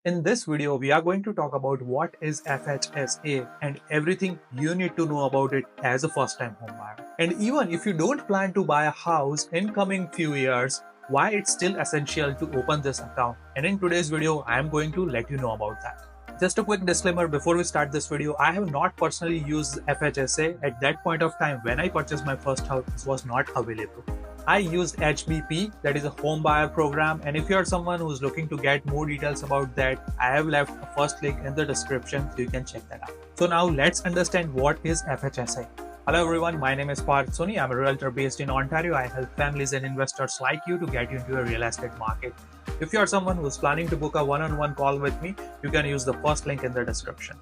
In this video, we are going to talk about what is FHSA and everything you need to know about it as a first-time home buyer. And even if you don't plan to buy a house in coming few years, why it's still essential to open this account. And in today's video, I am going to let you know about that. Just a quick disclaimer before we start this video, I have not personally used FHSA. At that point of time when I purchased my first house, this was not available. I used HBP, that is a home buyer program, and if you are someone who is looking to get more details about that, I have left a first link in the description so you can check that out. So now let's understand what is FHSA. Hello everyone, my name is Parth Soni. I'm a realtor based in Ontario. I help families and investors like you to get into a real estate market. If you are someone who is planning to book a one-on-one call with me, you can use the first link in the description.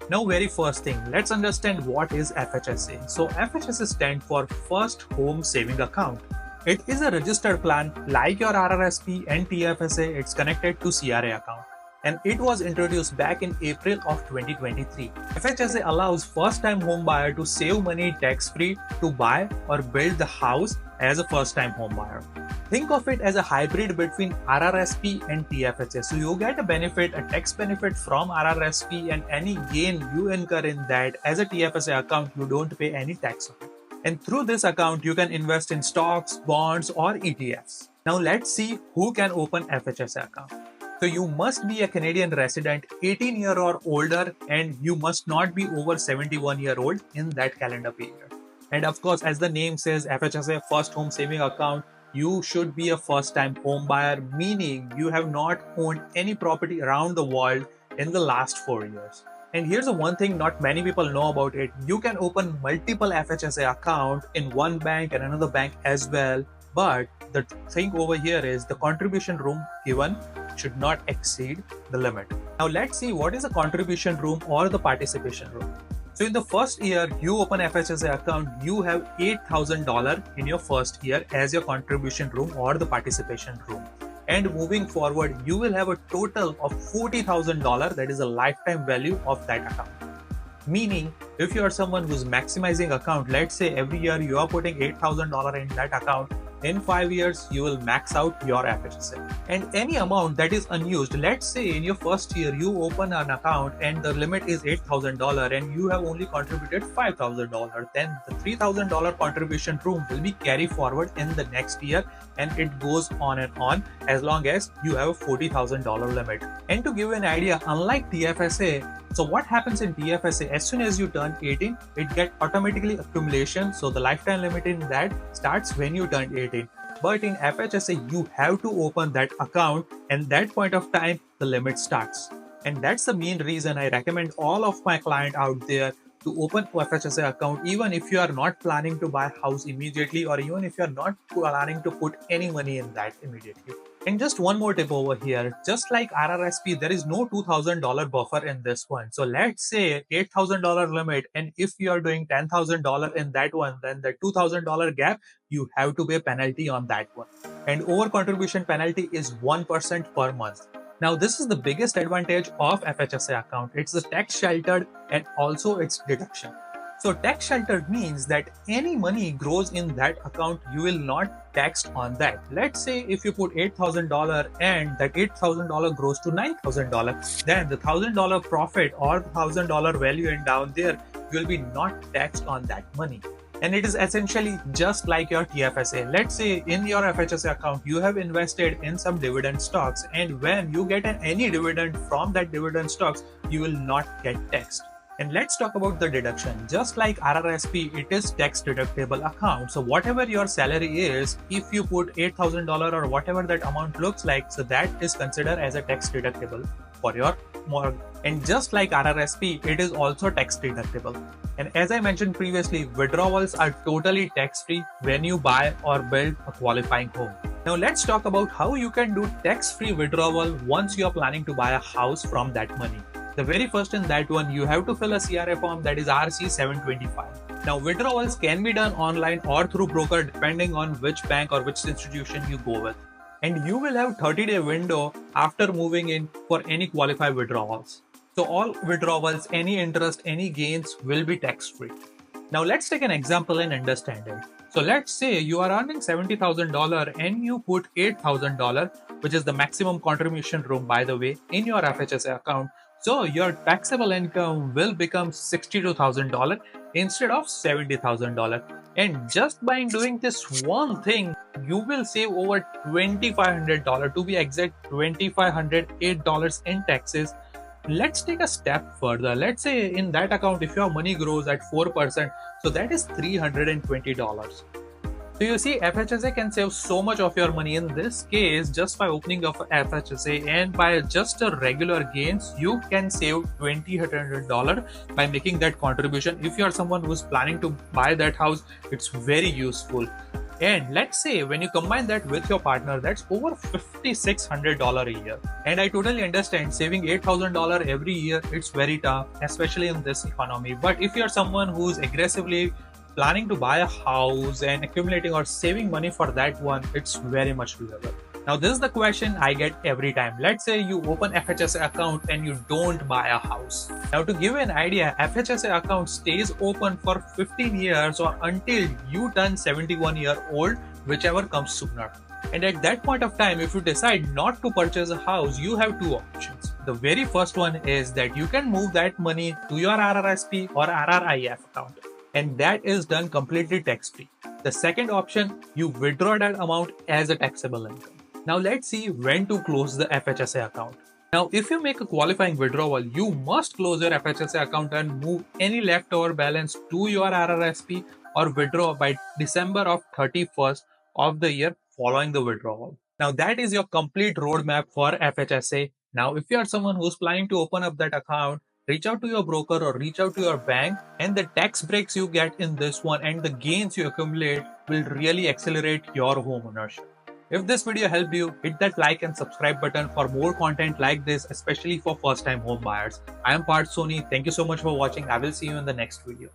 Now, very first thing, let's understand what is FHSA. So FHSA stands for First Home Saving Account. It is a registered plan like your RRSP and TFSA. It's connected to CRA account. And it was introduced back in April of 2023. FHSA allows first-time home buyer to save money tax-free to buy or build the house as a first-time home buyer. Think of it as a hybrid between RRSP and TFSA. So you get a benefit, a tax benefit from RRSP, and any gain you incur in that as a TFSA account, you don't pay any tax on it. And through this account, you can invest in stocks, bonds, or ETFs. Now let's see who can open FHSA account. So you must be a Canadian resident, 18 years or older, and you must not be over 71 years old in that calendar period. And of course, as the name says, FHSA First Home Saving Account, you should be a first-time home buyer, meaning you have not owned any property around the world in the last 4 years. And here's the one thing not many people know about it. You can open multiple FHSA accounts in one bank and another bank as well. But the thing over here is the contribution room given should not exceed the limit. Now let's see what is a contribution room or the participation room. So in the first year you open FHSA account, you have $8,000 in your first year as your contribution room or the participation room. And moving forward, you will have a total of $40,000, that is a lifetime value of that account. Meaning, if you are someone who's maximizing account, let's say every year you are putting $8,000 in that account, in 5 years, you will max out your FHSA. And any amount that is unused, let's say in your first year, you open an account and the limit is $8,000 and you have only contributed $5,000, then the $3,000 contribution room will be carried forward in the next year, and it goes on and on as long as you have a $40,000 limit. And to give you an idea, unlike TFSA, so what happens in TFSA, as soon as you turn 18, it gets automatically accumulation. So the lifetime limit in that starts when you turn 18. But in FHSA, you have to open that account, and that point of time, the limit starts. And that's the main reason I recommend all of my clients out there to open FHSA account, even if you are not planning to buy a house immediately, or even if you are not planning to put any money in that immediately. And just one more tip over here, just like RRSP, there is no $2,000 buffer in this one. So let's say $8,000 limit, and if you are doing $10,000 in that one, then the $2,000 gap, you have to pay penalty on that one. And over contribution penalty is 1% per month. Now, this is the biggest advantage of FHSA account. It's the tax sheltered and also it's deduction. So tax sheltered means that any money grows in that account, you will not tax on that. Let's say if you put $8,000 and that $8,000 grows to $9,000, then the $1,000 profit or the $1,000 value in down there, you will be not taxed on that money. And it is essentially just like your TFSA. Let's say in your FHSA account, you have invested in some dividend stocks, and when you get any dividend from that dividend stocks, you will not get taxed. And let's talk about the deduction. Just like RRSP, it is tax deductible account. So whatever your salary is, if you put $8,000 or whatever that amount looks like, so that is considered as a tax deductible for your mortgage. And just like RRSP, it is also tax deductible. And as I mentioned previously, withdrawals are totally tax-free when you buy or build a qualifying home. Now let's talk about how you can do tax-free withdrawal once you are planning to buy a house from that money. The very first in that one, you have to fill a CRA form, that is RC 725. Now withdrawals can be done online or through broker depending on which bank or which institution you go with. And you will have 30-day window after moving in for any qualified withdrawals. So all withdrawals, any interest, any gains will be tax-free. Now let's take an example and understand it. So let's say you are earning $70,000 and you put $8,000, which is the maximum contribution room, by the way, in your FHSA account. So your taxable income will become $62,000 instead of $70,000. And just by doing this one thing, you will save over $2,500, to be exact, $2,508 in taxes. Let's take a step further. Let's say in that account, if your money grows at 4%, so that is $320. So you see, FHSA can save so much of your money in this case just by opening up FHSA, and by just a regular gains, you can save $2,800 by making that contribution. If you are someone who's planning to buy that house, it's very useful. And let's say when you combine that with your partner, that's over $5,600 a year. And I totally understand saving $8,000 every year, it's very tough, especially in this economy. But if you're someone who's aggressively planning to buy a house and accumulating or saving money for that one, it's very much doable. Now, this is the question I get every time. Let's say you open FHSA account and you don't buy a house. Now, to give you an idea, FHSA account stays open for 15 years or until you turn 71-year-old, whichever comes sooner. And at that point of time, if you decide not to purchase a house, you have two options. The very first one is that you can move that money to your RRSP or RRIF account, and that is done completely tax-free. The second option, you withdraw that amount as a taxable income. Now let's see when to close the FHSA account. Now, if you make a qualifying withdrawal, you must close your FHSA account and move any leftover balance to your RRSP or withdraw by December of 31st of the year following the withdrawal. Now that is your complete roadmap for FHSA. Now, if you are someone who's planning to open up that account, reach out to your broker or reach out to your bank, and the tax breaks you get in this one and the gains you accumulate will really accelerate your home ownership. If this video helped you, hit that like and subscribe button for more content like this, especially for first-time home buyers. I am Parth Soni. Thank you so much for watching. I will see you in the next video.